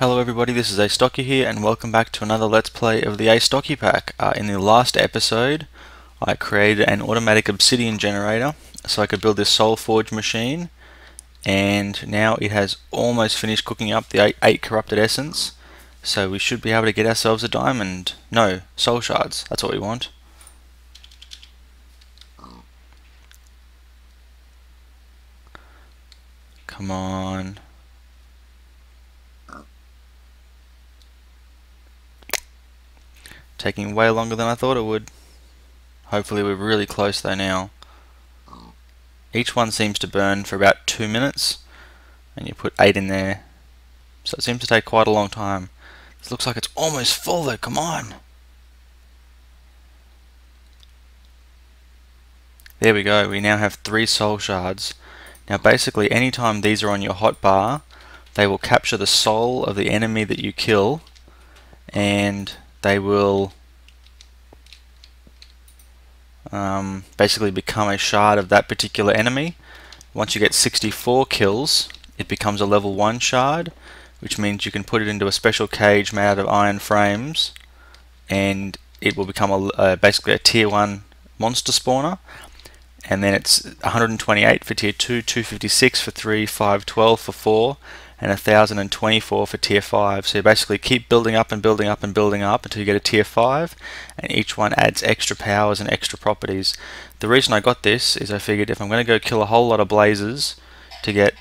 Hello everybody, this is Astocky here and welcome back to another Let's Play of the Astocky Pack. In the last episode I created an automatic obsidian generator so I could build this soul forge machine, and now it has almost finished cooking up the 8 corrupted essence, so we should be able to get ourselves a diamond. No, soul shards, that's what we want. Come on. Taking way longer than I thought it would. Hopefully we're really close though now. Each one seems to burn for about 2 minutes, and you put 8 in there, so it seems to take quite a long time. This looks like it's almost full though, come on! There we go, we now have 3 soul shards. Now basically anytime these are on your hotbar, they will capture the soul of the enemy that you kill, and they will basically become a shard of that particular enemy. Once you get 64 kills, it becomes a level 1 shard, which means you can put it into a special cage made out of iron frames, and it will become basically a tier 1 monster spawner. And then it's 128 for tier 2, 256 for 3, 512 for 4, and 1024 for tier 5. So you basically keep building up and building up and building up until you get a tier 5, and each one adds extra powers and extra properties. The reason I got this is I figured if I'm going to go kill a whole lot of blazes to get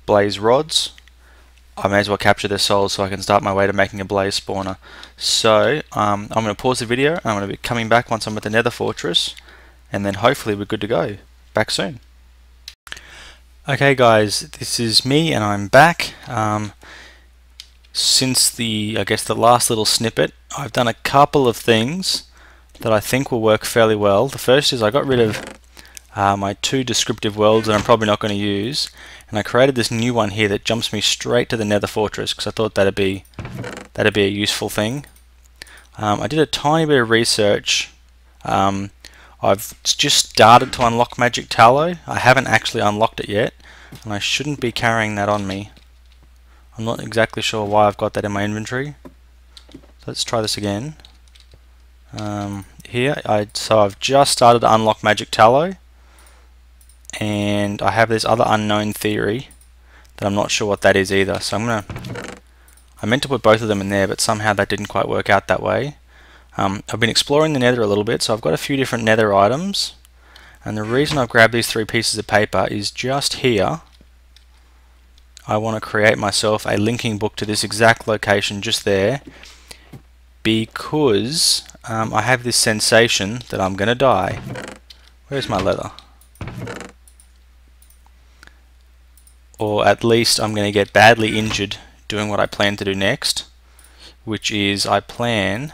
blaze rods, I may as well capture their souls so I can start my way to making a blaze spawner. So I'm going to pause the video, and I'm going to be coming back once I'm at the nether fortress, and then hopefully we're good to go. Back soon. Okay guys, this is me and I'm back. Since the last little snippet, I've done a couple of things that I think will work fairly well. The first is I got rid of my 2 descriptive worlds that I'm probably not going to use, and I created this new one here that jumps me straight to the nether fortress because I thought that'd be a useful thing. I did a tiny bit of research. I've just started to unlock magic tallow. I haven't actually unlocked it yet, and I shouldn't be carrying that on me. I'm not exactly sure why I've got that in my inventory. So let's try this again. So I've just started to unlock magic tallow, and I have this other unknown theory that I'm not sure what that is either. So I meant to put both of them in there, but somehow that didn't quite work out that way. I've been exploring the nether a little bit, so I've got a few different nether items, and the reason I've grabbed these 3 pieces of paper is just here I want to create myself a linking book to this exact location just there, because I have this sensation that I'm going to die. Where's my leather? Or at least I'm going to get badly injured doing what I plan to do next, which is I plan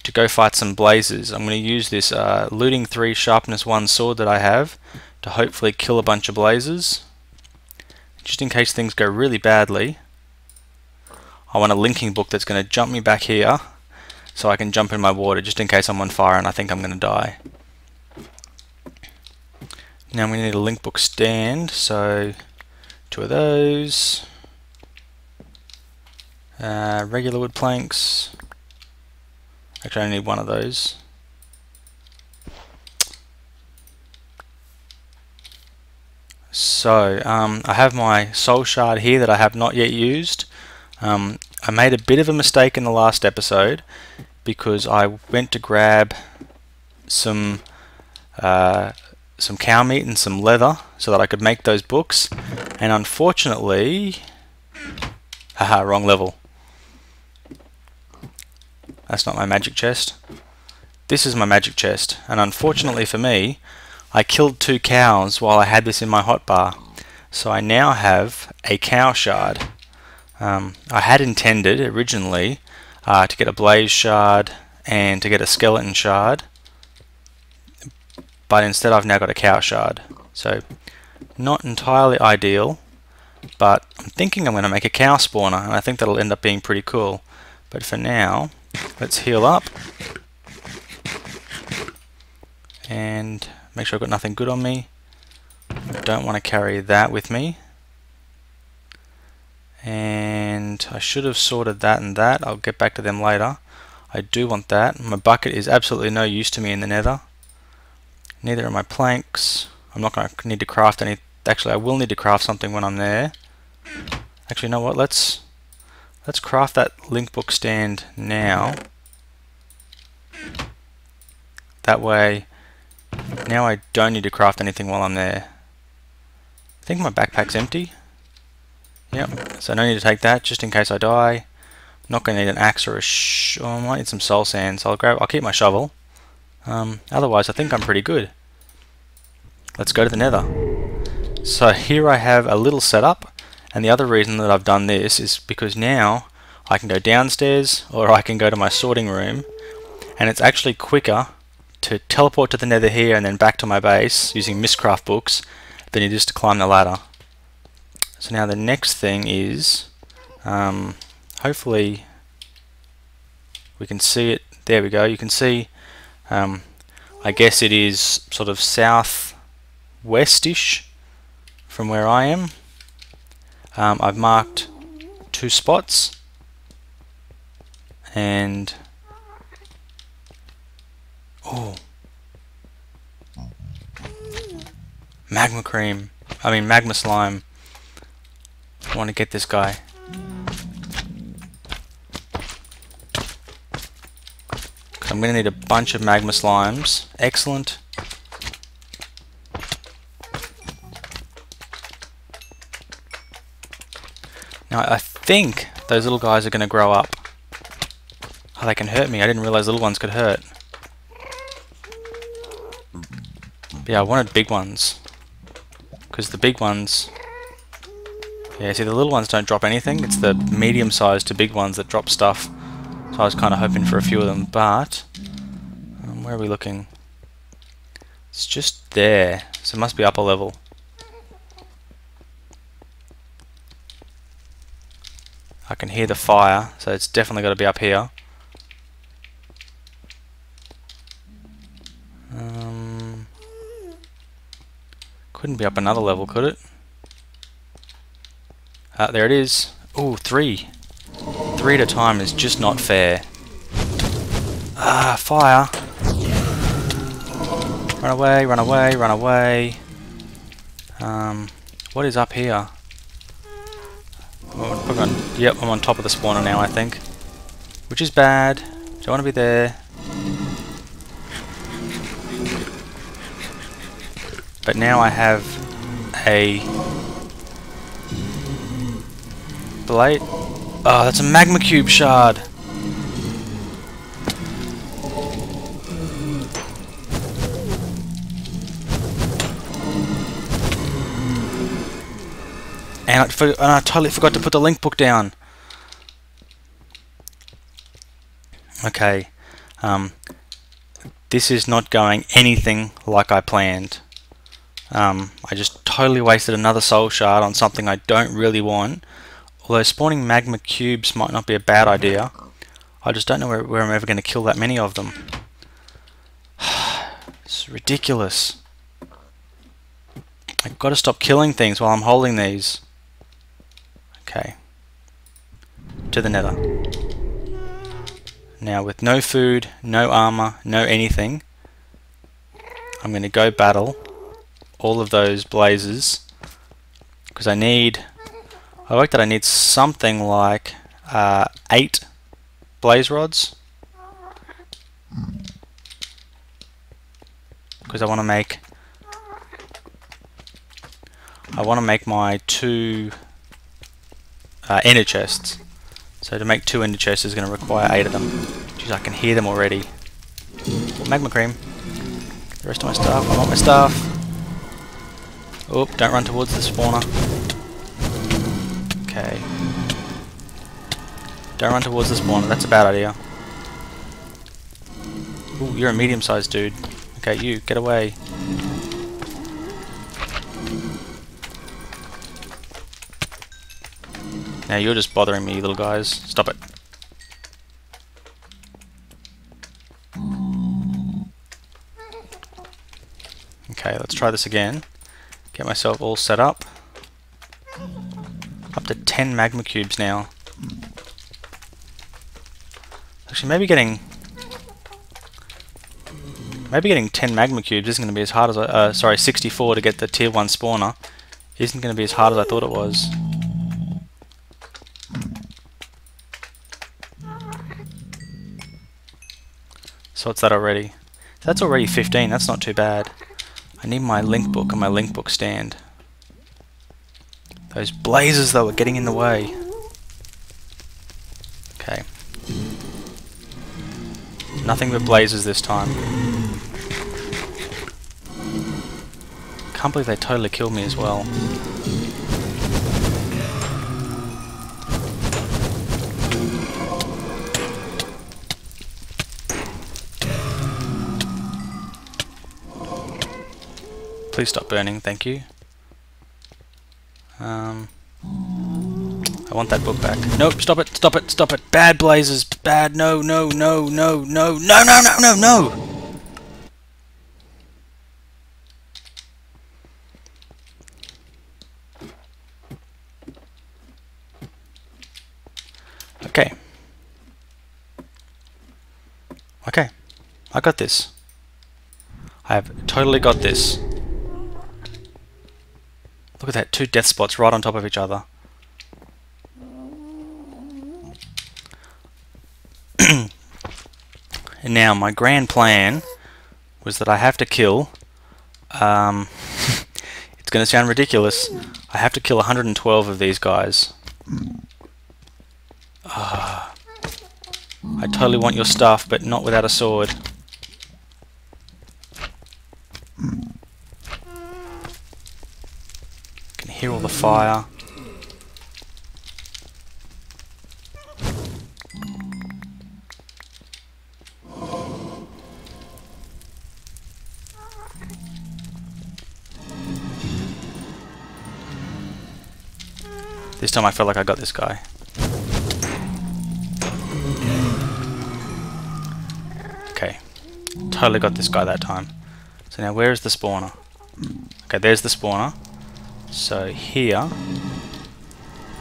to go fight some blazes. I'm going to use this looting 3 sharpness 1 sword that I have to hopefully kill a bunch of blazes. Just in case things go really badly, I want a linking book that's going to jump me back here so I can jump in my water just in case I'm on fire and I think I'm going to die. Now we need a link book stand, so 2 of those, regular wood planks. Actually, I only need 1 of those. So, I have my soul shard here that I have not yet used. I made a bit of a mistake in the last episode because I went to grab some cow meat and some leather so that I could make those books, and unfortunately, haha, wrong level. That's not my magic chest. This is my magic chest, and unfortunately for me, I killed 2 cows while I had this in my hotbar. So I now have a cow shard. I had intended originally to get a blaze shard and to get a skeleton shard, but instead I've now got a cow shard. So not entirely ideal, but I'm thinking I'm going to make a cow spawner, and I think that'll end up being pretty cool. But for now, let's heal up and make sure I've got nothing good on me. I don't want to carry that with me. And I should have sorted that and that. I'll get back to them later. I do want that. My bucket is absolutely no use to me in the nether. Neither are my planks. I'm not going to need to craft any. Actually, I will need to craft something when I'm there. Actually, you know what? Let's craft that link book stand now. That way, now I don't need to craft anything while I'm there. I think my backpack's empty. Yep, so I don't need to take that just in case I die. Not going to need an axe or a oh, I might need some soul sand, so I'll keep my shovel. Otherwise, I think I'm pretty good. Let's go to the nether. So here I have a little setup, and the other reason that I've done this is because now I can go downstairs or I can go to my sorting room, and it's actually quicker to teleport to the nether here and then back to my base using Mistcraft books than it is to climb the ladder. So now the next thing is, hopefully we can see it. There we go. You can see, I guess it is sort of southwestish from where I am. I've marked 2 spots, and oh, magma slime. I want to get this guy. I'm going to need a bunch of magma slimes. Excellent. Now I think those little guys are going to grow up. Oh, they can hurt me. I didn't realize little ones could hurt. But yeah, I wanted big ones. Because the big ones... Yeah, see, the little ones don't drop anything. It's the medium-sized to big ones that drop stuff. So I was kind of hoping for a few of them, but... where are we looking? It's just there. So it must be upper level. I can hear the fire, so it's definitely got to be up here. Couldn't be up another level, could it? There it is. Ooh, 3. 3 at a time is just not fair. Ah, fire! Run away, run away, run away. What is up here? Yep, I'm on top of the spawner now, I think. Which is bad. Don't want to be there. But now I have a blade. Oh, that's a magma cube shard. And I totally forgot to put the link book down. Okay. This is not going anything like I planned. I just totally wasted another soul shard on something I don't really want. Although spawning magma cubes might not be a bad idea. I just don't know where I'm ever going to kill that many of them. It's ridiculous. I've got to stop killing things while I'm holding these. Okay. To the nether. Now with no food, no armor, no anything, I'm going to go battle all of those blazes, because I worked that I need something like 8 blaze rods, because I want to make my 2 ender chests. So to make 2 ender chests is going to require 8 of them. Jeez, I can hear them already. Oh, magma cream. Get the rest of my stuff. I want my stuff. Oh, don't run towards the spawner. Okay. Don't run towards the spawner, that's a bad idea. Ooh, you're a medium-sized dude. Okay, you, get away. Now you're just bothering me, little guys. Stop it. Okay, let's try this again. Get myself all set up. Up to 10 magma cubes now. Actually, maybe getting 10 magma cubes isn't going to be as hard as I... sorry, 64 to get the tier 1 spawner isn't going to be as hard as I thought it was. So what's that already? So that's already 15, that's not too bad. I need my link book and my link book stand. Those blazes though are getting in the way. Okay. Nothing but blazes this time. Can't believe they totally killed me as well. Please stop burning, thank you. I want that book back. Nope, stop it, stop it, stop it. Bad blazes, bad, no, no, no, no, no, no, no, no, no, no! Okay. Okay, I got this. I have totally got this. Look at that, 2 death spots right on top of each other. And now my grand plan was that I have to kill, it's going to sound ridiculous, I have to kill 112 of these guys. I totally want your stuff, but not without a sword. Can hear all the fire. This time I feel like I got this guy. Okay, totally got this guy that time. So now where is the spawner? Okay, there's the spawner. So here,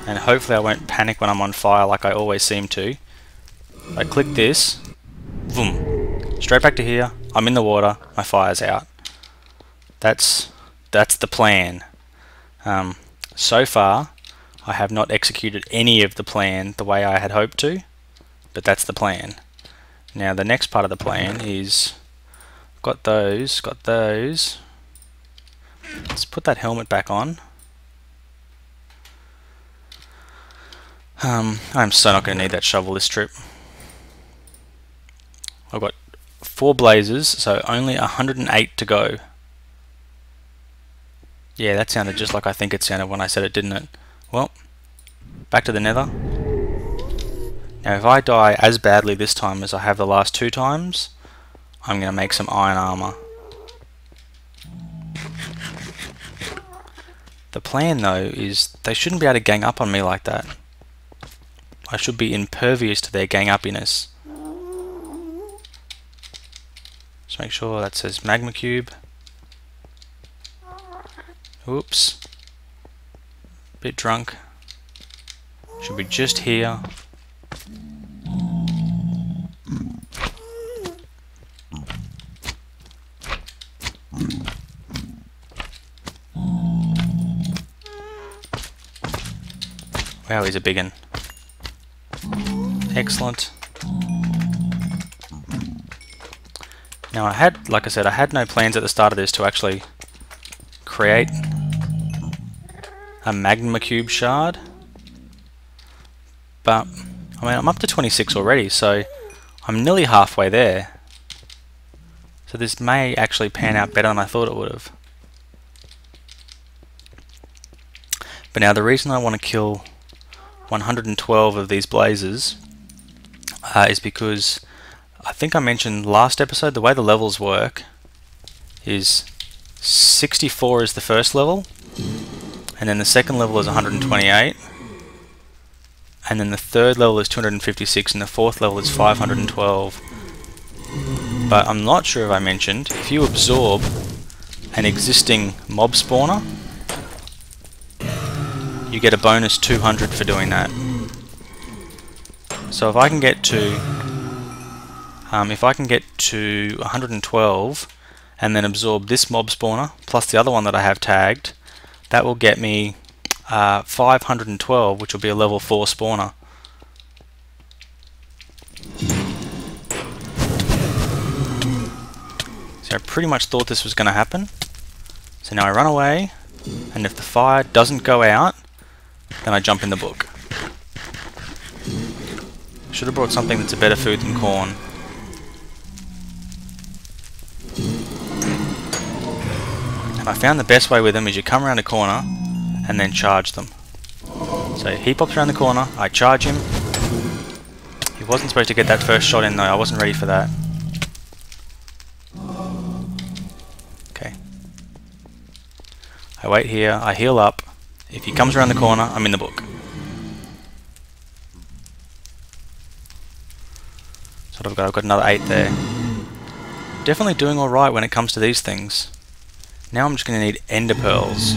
and hopefully I won't panic when I'm on fire like I always seem to. I click this, boom, straight back to here. I'm in the water, my fire's out. That's the plan. So far, I have not executed any of the plan the way I had hoped to, but that's the plan. Now the next part of the plan is, got those. Let's put that helmet back on. I'm so not going to need that shovel this trip. I've got 4 blazes, so only 108 to go. Yeah, that sounded just like I think it sounded when I said it, didn't it? Well, back to the nether. Now if I die as badly this time as I have the last 2 times, I'm going to make some iron armor. The plan though is they shouldn't be able to gang up on me like that. I should be impervious to their gang uppiness. Just make sure that says magma cube. Oops. Bit drunk. Should be just here. Wow, he's a big one. Excellent. Now I had, like I said, I had no plans at the start of this to actually create a magma cube shard. But, I mean, I'm up to 26 already, so I'm nearly halfway there. So this may actually pan out better than I thought it would have. But now the reason I want to kill 112 of these blazes is because I think I mentioned last episode the way the levels work is 64 is the first level, and then the second level is 128, and then the third level is 256, and the fourth level is 512. But I'm not sure if I mentioned, if you absorb an existing mob spawner, you get a bonus 200 for doing that. So if I can get to 112 and then absorb this mob spawner plus the other one that I have tagged, that will get me 512, which will be a level 4 spawner. So I pretty much thought this was going to happen. So now I run away, and if the fire doesn't go out, then I jump in the book. Should have brought something that's a better food than corn. And I found the best way with them is you come around a corner and then charge them. So he pops around the corner, I charge him. He wasn't supposed to get that first shot in though, I wasn't ready for that. Okay. I wait here, I heal up. If he comes around the corner, I'm in the book. So what I've got another 8 there. Definitely doing alright when it comes to these things. Now I'm just going to need ender pearls.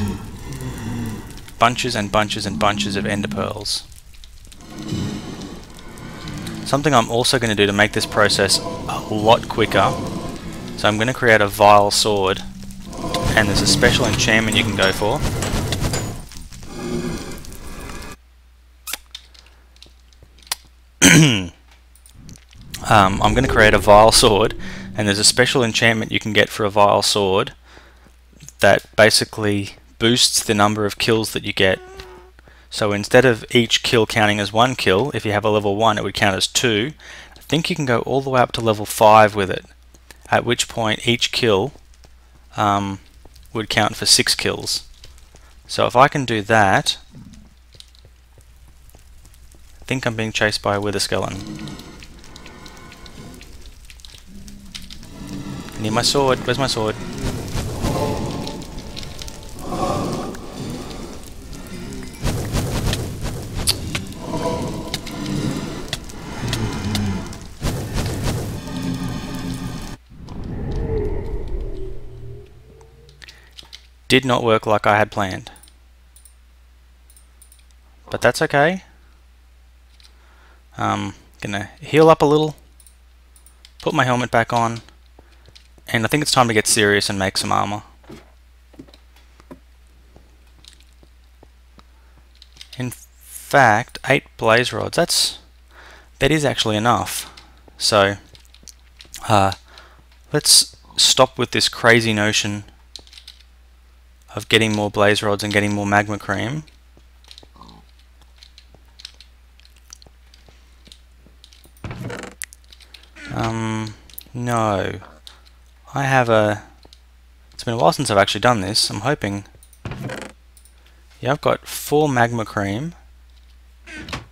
Bunches and bunches and bunches of ender pearls. Something I'm also going to do to make this process a lot quicker. So I'm going to create a vile sword. And there's a special enchantment you can go for. I'm going to create a vile sword, and there's a special enchantment you can get for a vile sword that basically boosts the number of kills that you get. So instead of each kill counting as 1 kill, if you have a level 1 it would count as 2. I think you can go all the way up to level 5 with it, at which point each kill would count for 6 kills. So if I can do that, I think I'm being chased by a wither skeleton. I need my sword. Where's my sword? Did not work like I had planned. But that's okay. Gonna heal up a little, put my helmet back on, and I think it's time to get serious and make some armor. In fact, 8 blaze rods, that is actually enough. So let's stop with this crazy notion of getting more blaze rods and getting more magma cream. No. I have it's been a while since I've actually done this. I'm hoping. Yeah, I've got 4 magma cream. I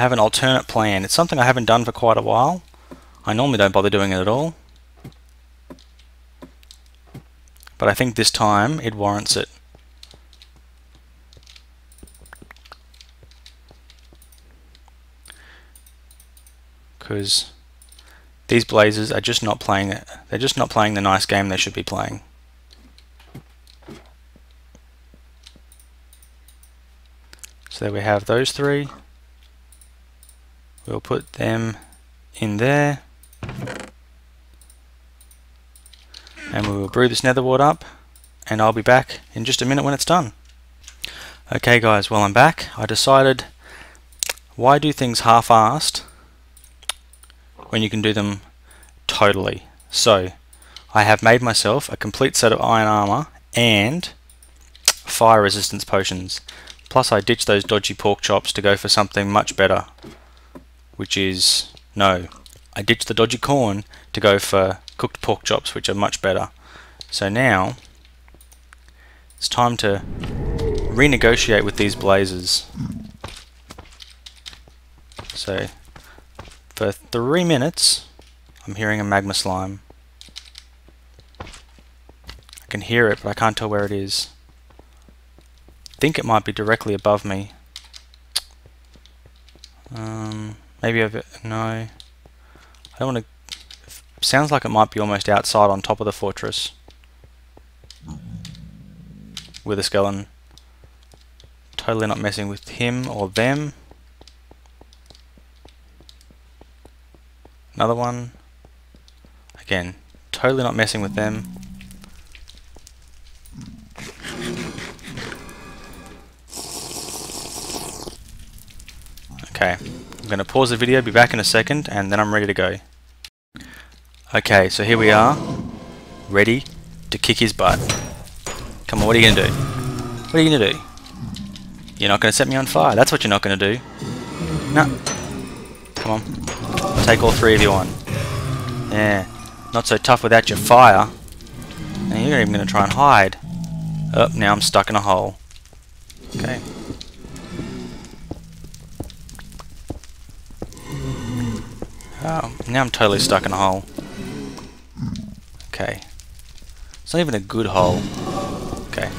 have an alternate plan. It's something I haven't done for quite a while. I normally don't bother doing it at all. But I think this time it warrants it. Because these blazers are just not playing it. They're just not playing the nice game they should be playing. So there we have those 3. We'll put them in there. And we will brew this nether wart up, and I'll be back in just a minute when it's done. Okay guys, well I'm back. I decided, why do things half-assed when you can do them totally? So I have made myself a complete set of iron armor and fire resistance potions. Plus I ditched those dodgy pork chops to go for something much better, which is, no, I ditched the dodgy corn to go for cooked pork chops, which are much better. So now it's time to renegotiate with these blazers. So for 3 minutes I'm hearing a magma slime. I can hear it, but I can't tell where it is. I think it might be directly above me. Maybe over, no. I don't want to. Sounds like it might be almost outside on top of the fortress. With a skeleton. Totally not messing with him or them. Another one. Again, totally not messing with them. Okay, I'm going to pause the video, be back in a second, and then I'm ready to go. Okay, so here we are, ready to kick his butt. Come on, what are you going to do? What are you going to do? You're not going to set me on fire. That's what you're not going to do. No. Come on. Take all three of you on. Yeah. Not so tough without your fire. And you're not even going to try and hide. Oh, now I'm stuck in a hole. Okay. Oh, now I'm totally stuck in a hole. Okay. It's not even a good hole. Okay.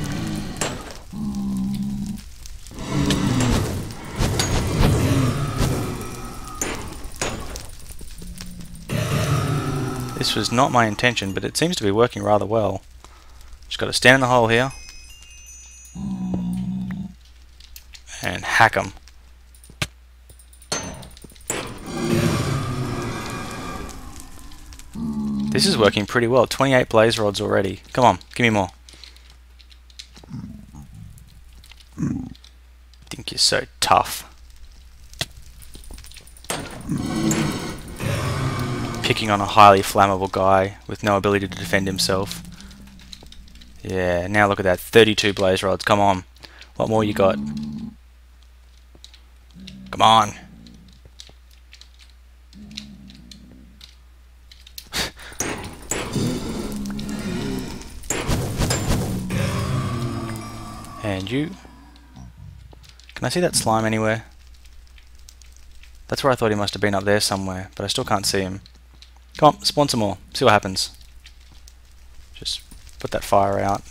This was not my intention, but it seems to be working rather well. Just got to stand in the hole here and hack them. This is working pretty well. 28 blaze rods already. Come on, give me more. Think you're so tough. Picking on a highly flammable guy with no ability to defend himself. Yeah, now look at that. 32 blaze rods. Come on. What more you got? Come on. And you. Can I see that slime anywhere? That's where I thought he must have been, up there somewhere, but I still can't see him. Come on, spawn some more. See what happens. Just put that fire out.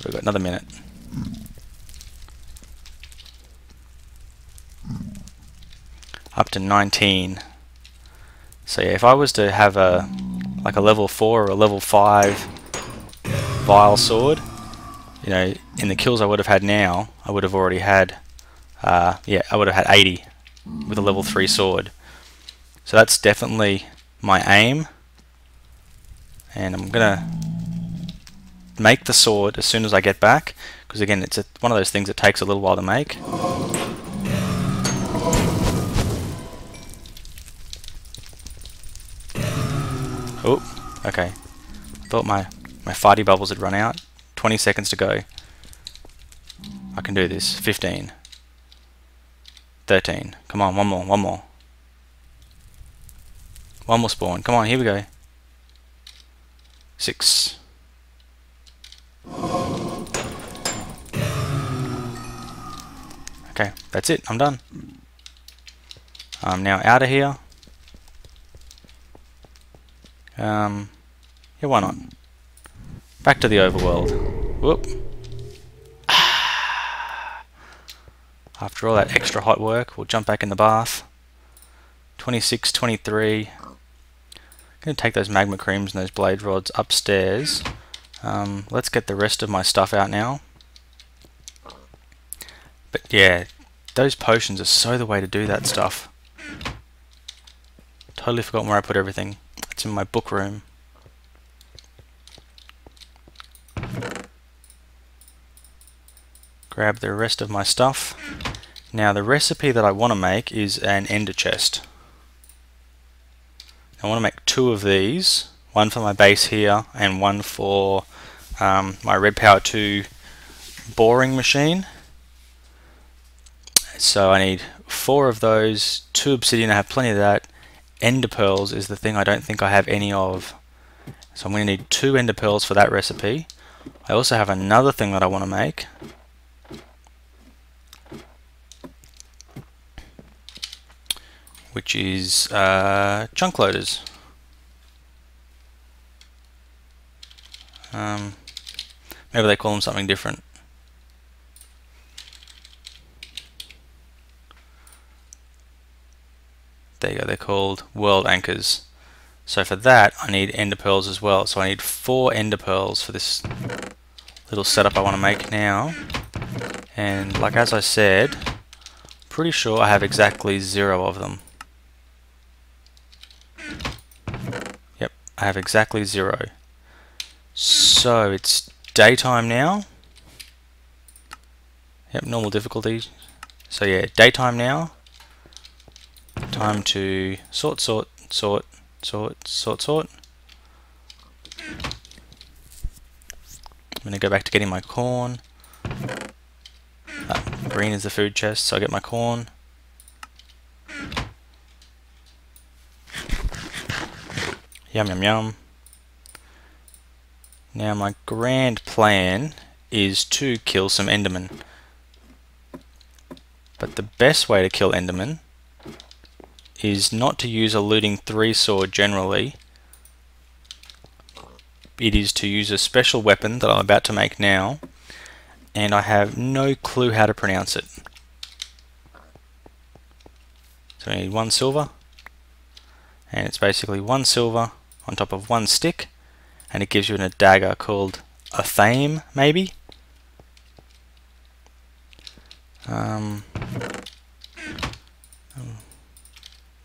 We've got another minute. Up to 19. So yeah, if I was to have a like a level 4 or a level 5 vile sword, you know, in the kills I would have had now, I would have already had, yeah, I would have had 80 with a level 3 sword. So that's definitely my aim, and I'm gonna make the sword as soon as I get back, because again, it's one of those things that takes a little while to make. Oh, okay. I thought my fighty bubbles had run out. 20 seconds to go. I can do this. 15. 13. Come on, one more, one more. One more spawn. Come on, here we go. 6. Okay, that's it. I'm done. I'm now out of here. Yeah, why not? Back to the overworld. Whoop. After all that extra hot work, we'll jump back in the bath. 26, 23. I'm going to take those magma creams and those blade rods upstairs. Let's get the rest of my stuff out now. But yeah, those potions are so the way to do that stuff. Totally forgotten where I put everything. It's in my book room. Grab the rest of my stuff. Now the recipe that I want to make is an ender chest. I want to make 2 of these, one for my base here and one for my Red Power 2 boring machine. So I need 4 of those, 2 obsidian, I have plenty of that. Ender pearls is the thing I don't think I have any of. So I'm going to need 2 ender pearls for that recipe. I also have another thing that I want to make. Which is chunk loaders. Maybe they call them something different. There you go, they're called world anchors. So for that I need ender pearls as well. So I need 4 ender pearls for this little setup I want to make now. And like as I said, pretty sure I have exactly 0 of them. I have exactly 0. So it's daytime now. Yep, normal difficulty. So yeah, daytime now. Time to sort. I'm going to go back to getting my corn. Green is the food chest, so I get my corn. Yum yum yum. Now my grand plan is to kill some Endermen. But the best way to kill Endermen is not to use a looting 3 sword generally. It is to use a special weapon that I'm about to make now, and I have no clue how to pronounce it. So I need 1 silver, and it's basically 1 silver on top of 1 stick, and it gives you a dagger called a thame, maybe?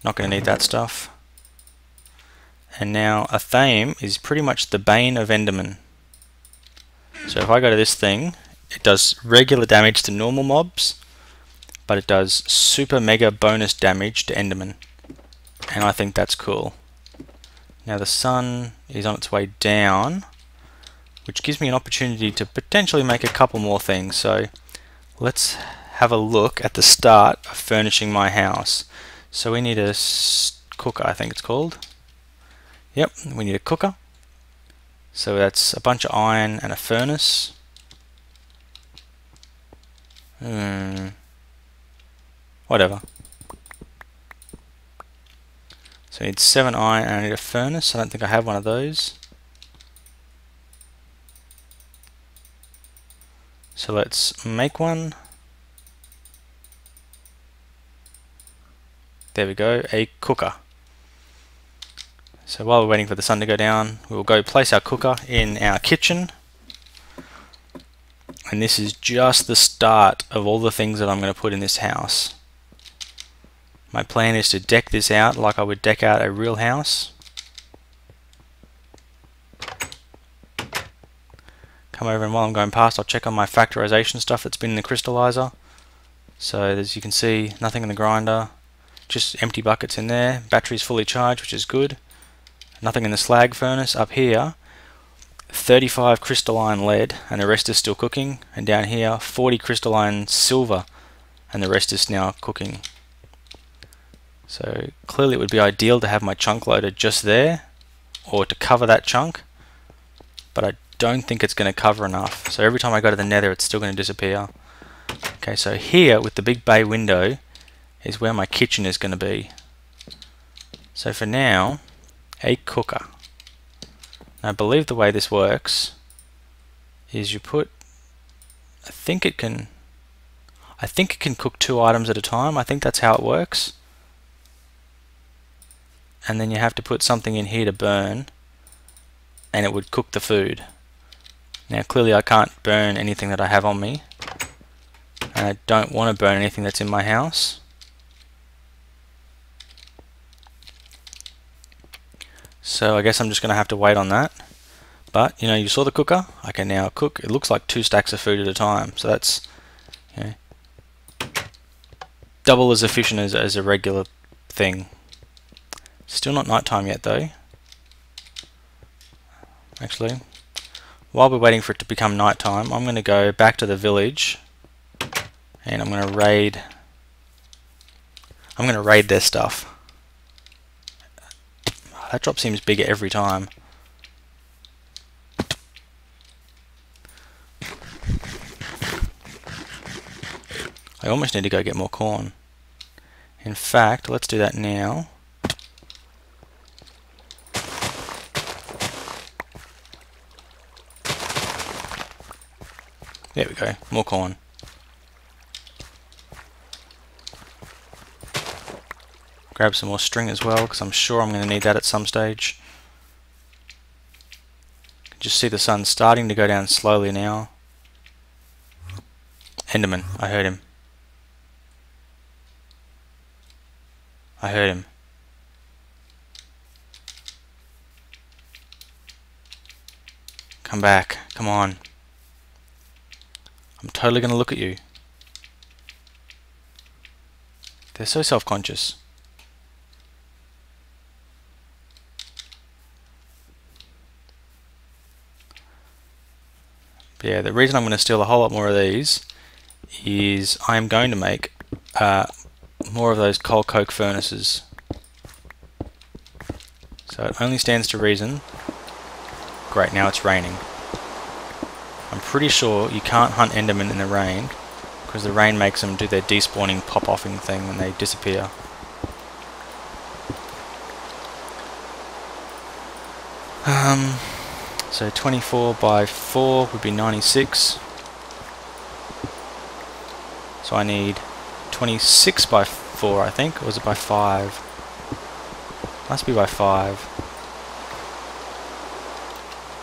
Not going to need that stuff. And now a thame is pretty much the bane of Enderman. So if I go to this thing, it does regular damage to normal mobs, but it does super mega bonus damage to Enderman. And I think that's cool. Now the sun is on its way down, which gives me an opportunity to potentially make a couple more things. So let's have a look at the start of furnishing my house. So we need a cooker, I think it's called. Yep, we need a cooker. So that's a bunch of iron and a furnace. Whatever. So I need 7 iron and I need a furnace. I don't think I have one of those. So let's make one. There we go, a cooker. So while we're waiting for the sun to go down, we'll go place our cooker in our kitchen. And this is just the start of all the things that I'm going to put in this house. My plan is to deck this out like I would deck out a real house. Come over, and while I'm going past, I'll check on my factorization stuff that's been in the crystallizer. So as you can see, nothing in the grinder, just empty buckets in there. Battery's fully charged, which is good. Nothing in the slag furnace. Up here, 35 crystalline lead, and the rest is still cooking. And down here, 40 crystalline silver, and the rest is now cooking. So clearly it would be ideal to have my chunk loader just there, or to cover that chunk, but I don't think it's going to cover enough. So every time I go to the nether, it's still going to disappear. Okay, so here with the big bay window is where my kitchen is going to be. So for now, a cooker. Now I believe the way this works is you put, I think it can cook 2 items at a time. I think that's how it works. And then you have to put something in here to burn, and it would cook the food. Now clearly I can't burn anything that I have on me, and I don't want to burn anything that's in my house. So I guess I'm just going to have to wait on that. But you know, you saw the cooker. I can now cook. It looks like 2 stacks of food at a time. So that's, you know, double as efficient as a regular thing. Still not nighttime yet though. Actually, while we're waiting for it to become nighttime, I'm going to go back to the village, and I'm going to raid. Their stuff. That drop seems bigger every time. I almost need to go get more corn. In fact, let's do that now. There we go, more corn. Grab some more string as well, because I'm sure I'm going to need that at some stage. You can just see the sun starting to go down slowly now. Enderman, I heard him. I heard him. Come back. Come on. I'm totally going to look at you. They're so self-conscious. But yeah, the reason I'm going to steal a whole lot more of these is I'm going to make more of those coal coke furnaces. So it only stands to reason. Great, now it's raining. I'm pretty sure you can't hunt Endermen in the rain because the rain makes them do their despawning pop-offing thing and they disappear. So 24 by 4 would be 96. So I need 26 by 4, I think, or was it by 5? Must be by 5.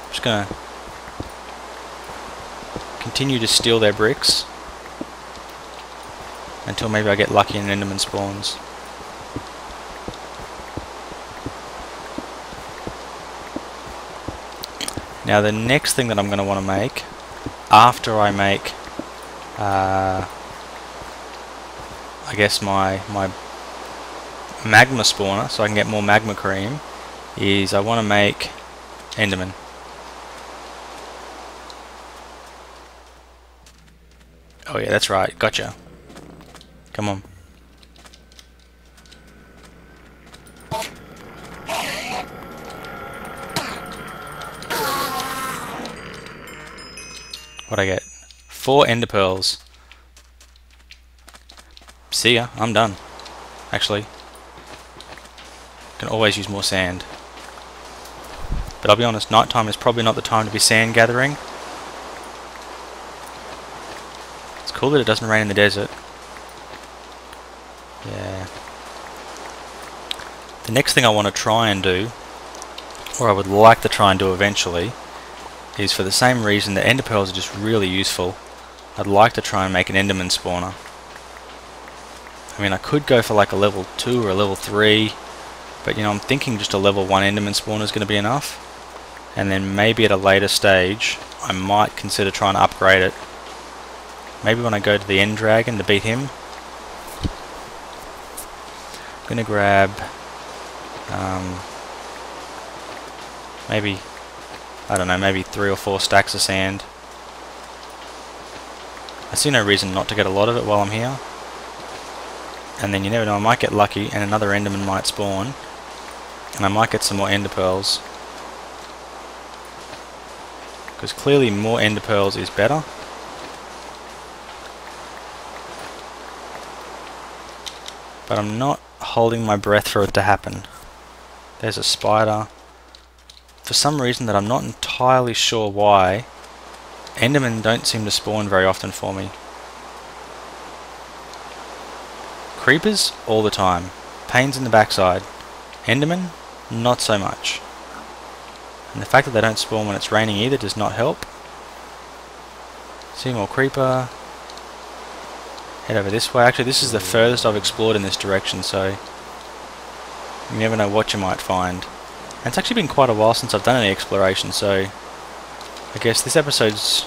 I'm just gonna continue to steal their bricks until maybe I get lucky and Enderman spawns. Now the next thing that I'm going to want to make, after I make, I guess my magma spawner, so I can get more magma cream, is I want to make Enderman. Oh yeah, that's right, gotcha. Come on. What'd I get? 4 ender pearls. See ya, I'm done. Actually, can always use more sand. But I'll be honest, nighttime is probably not the time to be sand gathering. It's cool that it doesn't rain in the desert. Yeah. The next thing I want to try and do, or I would like to try and do eventually, is for the same reason that ender pearls are just really useful. I'd like to try and make an enderman spawner. I mean, I could go for like a level 2 or a level 3, but you know, I'm thinking just a level 1 enderman spawner is going to be enough. And then maybe at a later stage, I might consider trying to upgrade it. Maybe when I go to the end dragon to beat him. I'm going to grab maybe, I don't know, maybe 3 or 4 stacks of sand. I see no reason not to get a lot of it while I'm here. And then you never know, I might get lucky and another enderman might spawn. And I might get some more ender pearls. Because clearly more ender pearls is better. But I'm not holding my breath for it to happen. There's a spider. For some reason that I'm not entirely sure why, endermen don't seem to spawn very often for me. Creepers, all the time. Pains in the backside. Endermen, not so much. And the fact that they don't spawn when it's raining either does not help. See more creeper. Head over this way. Actually, this is the furthest I've explored in this direction, so you never know what you might find. And it's actually been quite a while since I've done any exploration, so I guess this episode's,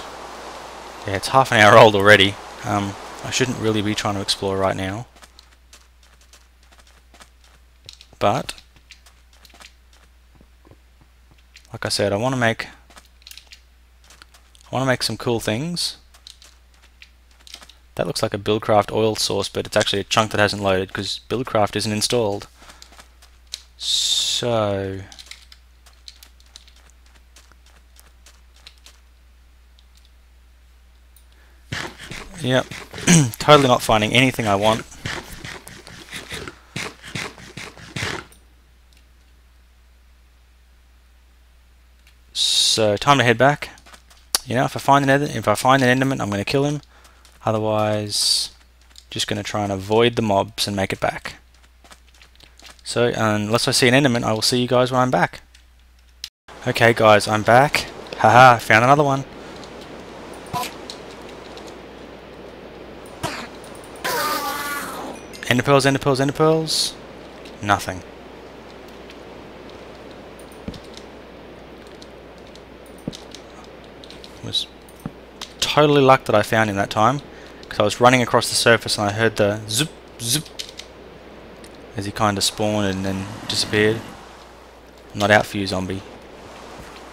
yeah, it's half an hour old already. I shouldn't really be trying to explore right now. But like I said, I want to make some cool things. That looks like a Buildcraft oil source, but it's actually a chunk that hasn't loaded because Buildcraft isn't installed. So yep, totally not finding anything I want. So time to head back. You know, if I find an enderman, I'm going to kill him. Otherwise, just going to try and avoid the mobs and make it back. So unless I see an enderman, I will see you guys when I'm back. Okay guys, I'm back. Haha, found another one. Ender pearls, ender pearls, ender pearls. Nothing. totally luck that I found him that time, because I was running across the surface and I heard the zoop, zoop, as he kind of spawned and then disappeared. I'm not out for you, zombie.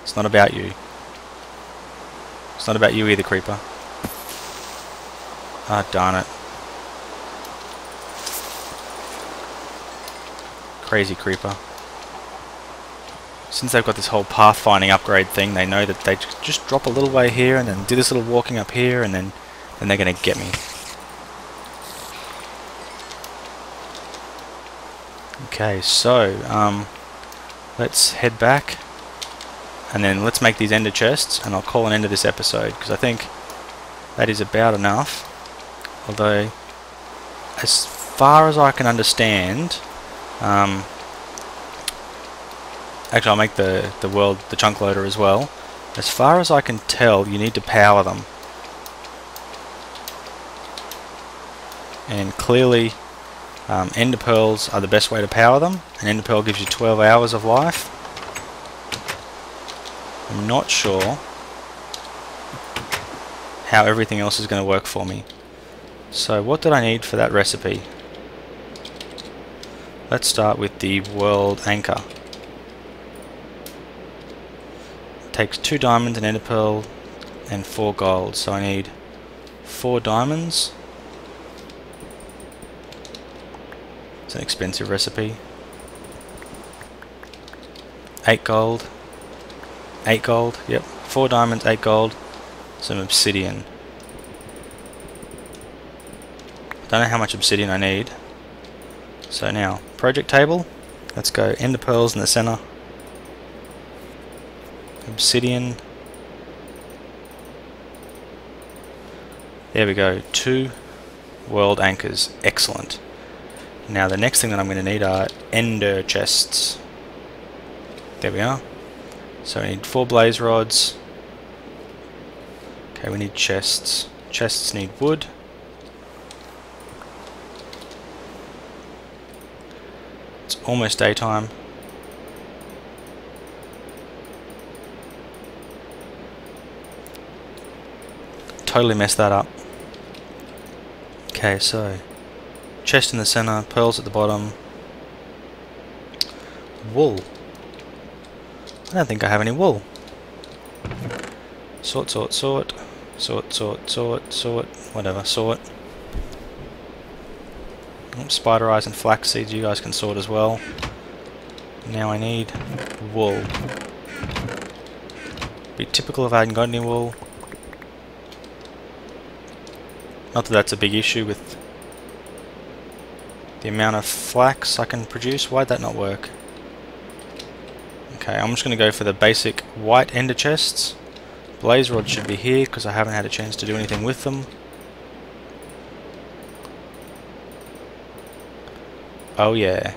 It's not about you. It's not about you either, creeper. Ah, darn it. Crazy creeper. Since they've got this whole pathfinding upgrade thing, they know that they just drop a little way here and then do this little walking up here, and then they're going to get me. Okay, so let's head back, and then let's make these ender chests, and I'll call an end to this episode, because I think that is about enough. Although, as far as I can understand, actually I'll make the chunk loader as well. As far as I can tell, you need to power them. And clearly, ender pearls are the best way to power them. An ender pearl gives you 12 hours of life. I'm not sure how everything else is going to work for me. So what did I need for that recipe? Let's start with the world anchor. It takes 2 diamonds, an ender pearl, and 4 gold. So I need 4 diamonds. It's an expensive recipe. 8 gold. 8 gold, yep. 4 diamonds, 8 gold, some obsidian. Don't know how much obsidian I need. So now, project table. Let's go ender pearls in the center. Obsidian. There we go, 2 world anchors. Excellent. Now the next thing that I'm going to need are ender chests. There we are. So we need 4 blaze rods. Okay, we need chests. Chests need wood. It's almost daytime. Totally messed that up. Okay, so chest in the center, pearls at the bottom. Wool. I don't think I have any wool. Sort, sort, sort. Sort, sort, sort, sort. Whatever, sort. Spider eyes and flax seeds you guys can sort as well. Now I need wool. Be typical if I hadn't got any wool. Not that that's a big issue with the amount of flax I can produce. Why'd that not work? Okay, I'm just going to go for the basic white ender chests. Blaze rods should be here because I haven't had a chance to do anything with them. Oh yeah.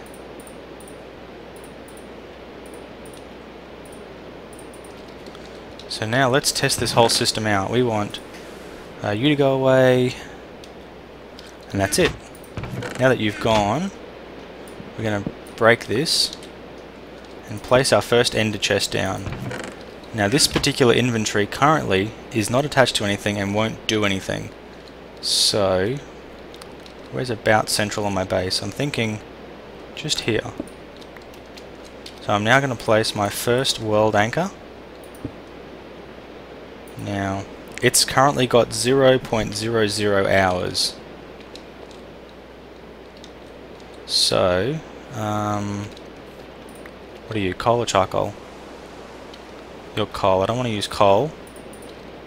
So now let's test this whole system out. We want you to go away, and that's it. Now that you've gone, we're going to break this and place our first ender chest down. Now this particular inventory currently is not attached to anything and won't do anything. So, where's about central on my base? I'm thinking just here. So I'm now going to place my first world anchor. Now, it's currently got 0.00 hours. So, what are you, coal or charcoal? You're coal. I don't want to use coal,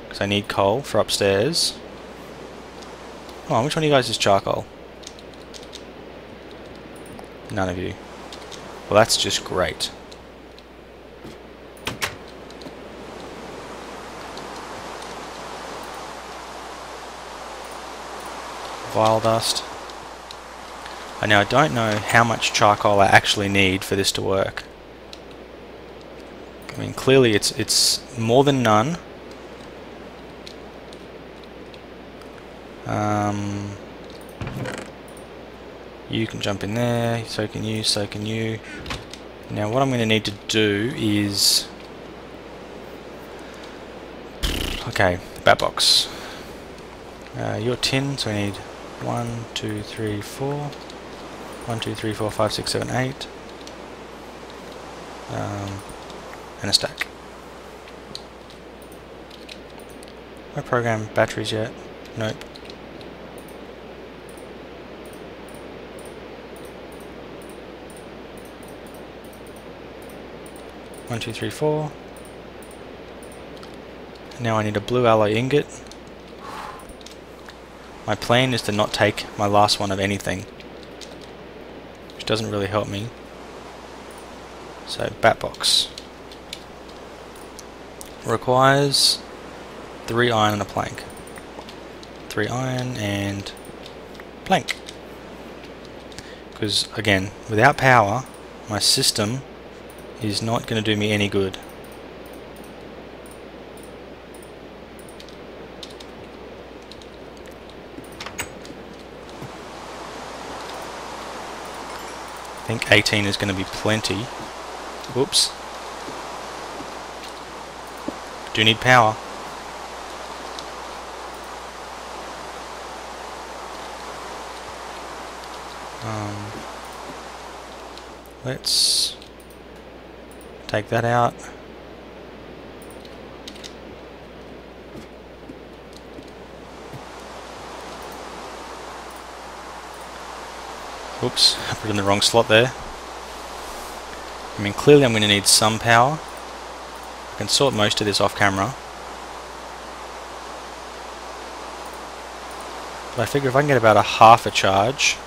because I need coal for upstairs. Oh, which one of you guys is charcoal? None of you. Well, that's just great. Vile dust. Now I don't know how much charcoal I actually need for this to work. I mean, clearly it's more than none. You can jump in there, so can you, so can you. Now what I'm going to need to do is... Okay, bat box. your tin, so we need 1, 2, 3, 4. 1, 2, 3, 4, 5, 6, 7, 8. And a stack. Have I programmed batteries yet? Nope. One, two, three, four. Now I need a blue alloy ingot. My plan is to not take my last one of anything, which doesn't really help me. So bat box requires 3 iron and a plank. 3 iron and plank. Because again, without power, my system is not going to do me any good. I think 18 is going to be plenty. Whoops. Do need power. Let's take that out. Oops, I put it in the wrong slot there. I mean, clearly I'm going to need some power. I can sort most of this off camera. But I figure if I can get about a half a charge,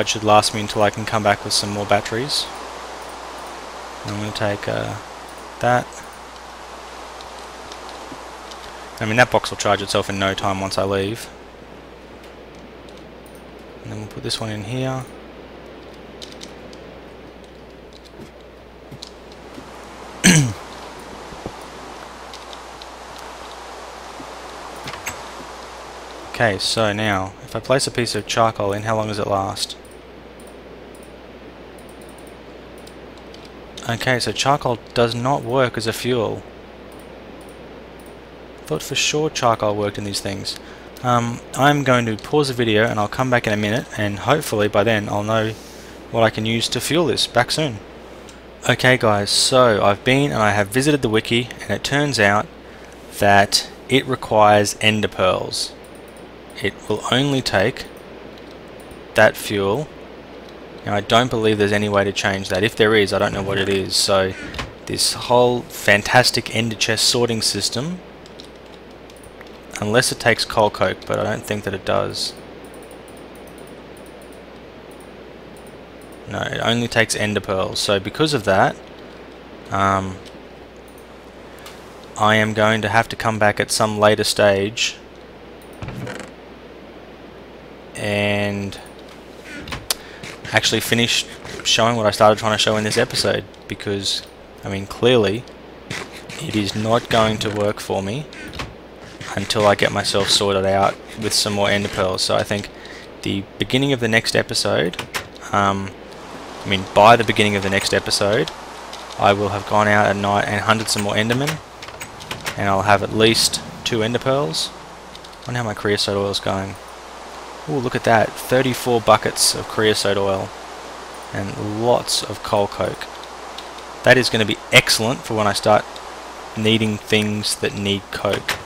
should last me until I can come back with some more batteries. I'm going to take that. I mean, that box will charge itself in no time once I leave. And then we'll put this one in here. Okay, so now, if I place a piece of charcoal in, how long does it last? Okay, so charcoal does not work as a fuel. Thought for sure charcoal worked in these things. I'm going to pause the video and I'll come back in a minute, and hopefully by then I'll know what I can use to fuel this. Back soon. Okay guys, so I've been and I have visited the wiki, and it turns out that it requires ender pearls. It will only take that fuel. Now I don't believe there's any way to change that. If there is, I don't know what it is. So this whole fantastic ender chest sorting system, unless it takes coal coke, but I don't think that it does. No, it only takes ender pearls. So because of that, I am going to have to come back at some later stage and actually finish showing what I started trying to show in this episode, because I mean, clearly it is not going to work for me until I get myself sorted out with some more ender pearls. So I think the beginning of the next episode, by the beginning of the next episode, I will have gone out at night and hunted some more endermen, and I'll have at least 2 ender pearls. I wonder how my creosote oil is going. Oh, look at that, 34 buckets of creosote oil and lots of coal coke. That is going to be excellent for when I start needing things that need coke,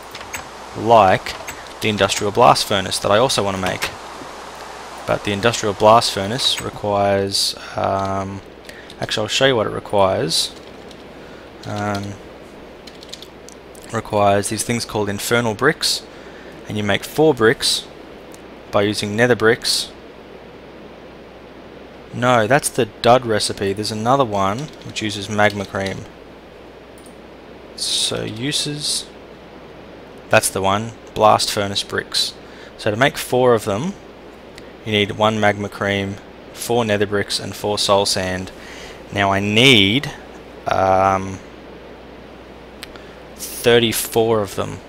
like the industrial blast furnace that I also want to make. But the industrial blast furnace requires, actually I'll show you what it requires. Requires these things called infernal bricks, and you make 4 bricks by using nether bricks. No, that's the dud recipe. There's another one which uses magma cream. So uses, that's the one, blast furnace bricks. So to make 4 of them, you need 1 magma cream, 4 nether bricks, and 4 soul sand. Now I need 34 of them.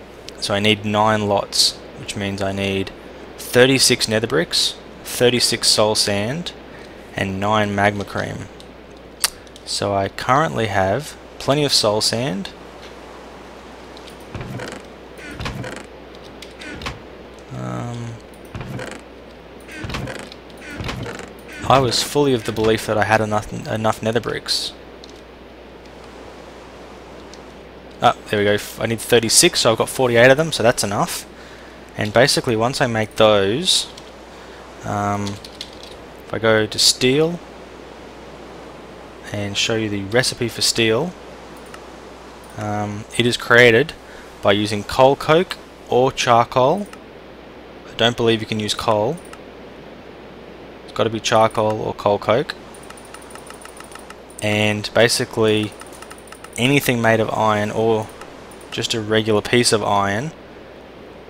So I need 9 lots, which means I need 36 nether bricks, 36 soul sand, and 9 magma cream. So I currently have plenty of soul sand. I was fully of the belief that I had enough nether bricks. Oh, there we go. I need 36, so I've got 48 of them, so that's enough. And basically, once I make those, if I go to steel and show you the recipe for steel, it is created by using coal coke or charcoal. I don't believe you can use coal. It's got to be charcoal or coal coke. And basically anything made of iron or just a regular piece of iron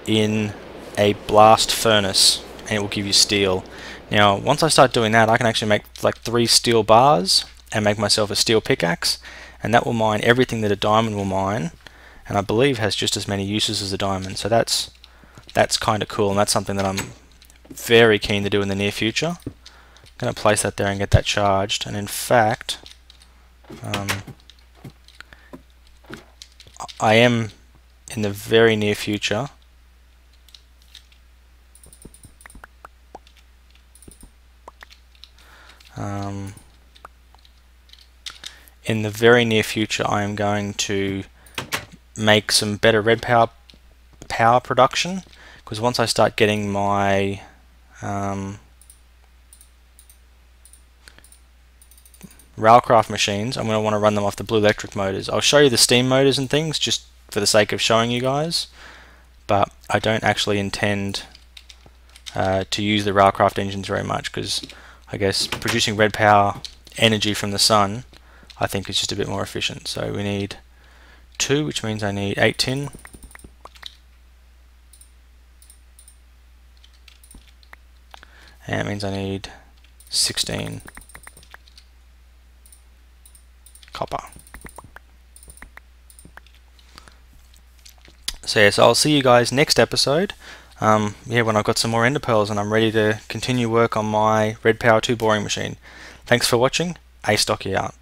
in a blast furnace, and it will give you steel. Now once I start doing that, I can actually make like 3 steel bars and make myself a steel pickaxe, and that will mine everything that a diamond will mine, and I believe has just as many uses as a diamond. So that's kind of cool, and that's something that I'm very keen to do in the near future. I'm going to place that there and get that charged, and in fact I am in the very near future I am going to make some better red power production, because once I start getting my railcraft machines, I'm going to want to run them off the blue electric motors. I'll show you the steam motors and things just for the sake of showing you guys, but I don't actually intend to use the railcraft engines very much, because I guess producing red power energy from the sun I think is just a bit more efficient. So we need 2, which means I need 8 tin. And it means I need 16 copper. So yes, I'll see you guys next episode. Yeah, when I've got some more ender pearls and I'm ready to continue work on my red power 2 boring machine. Thanks for watching. Astocky out.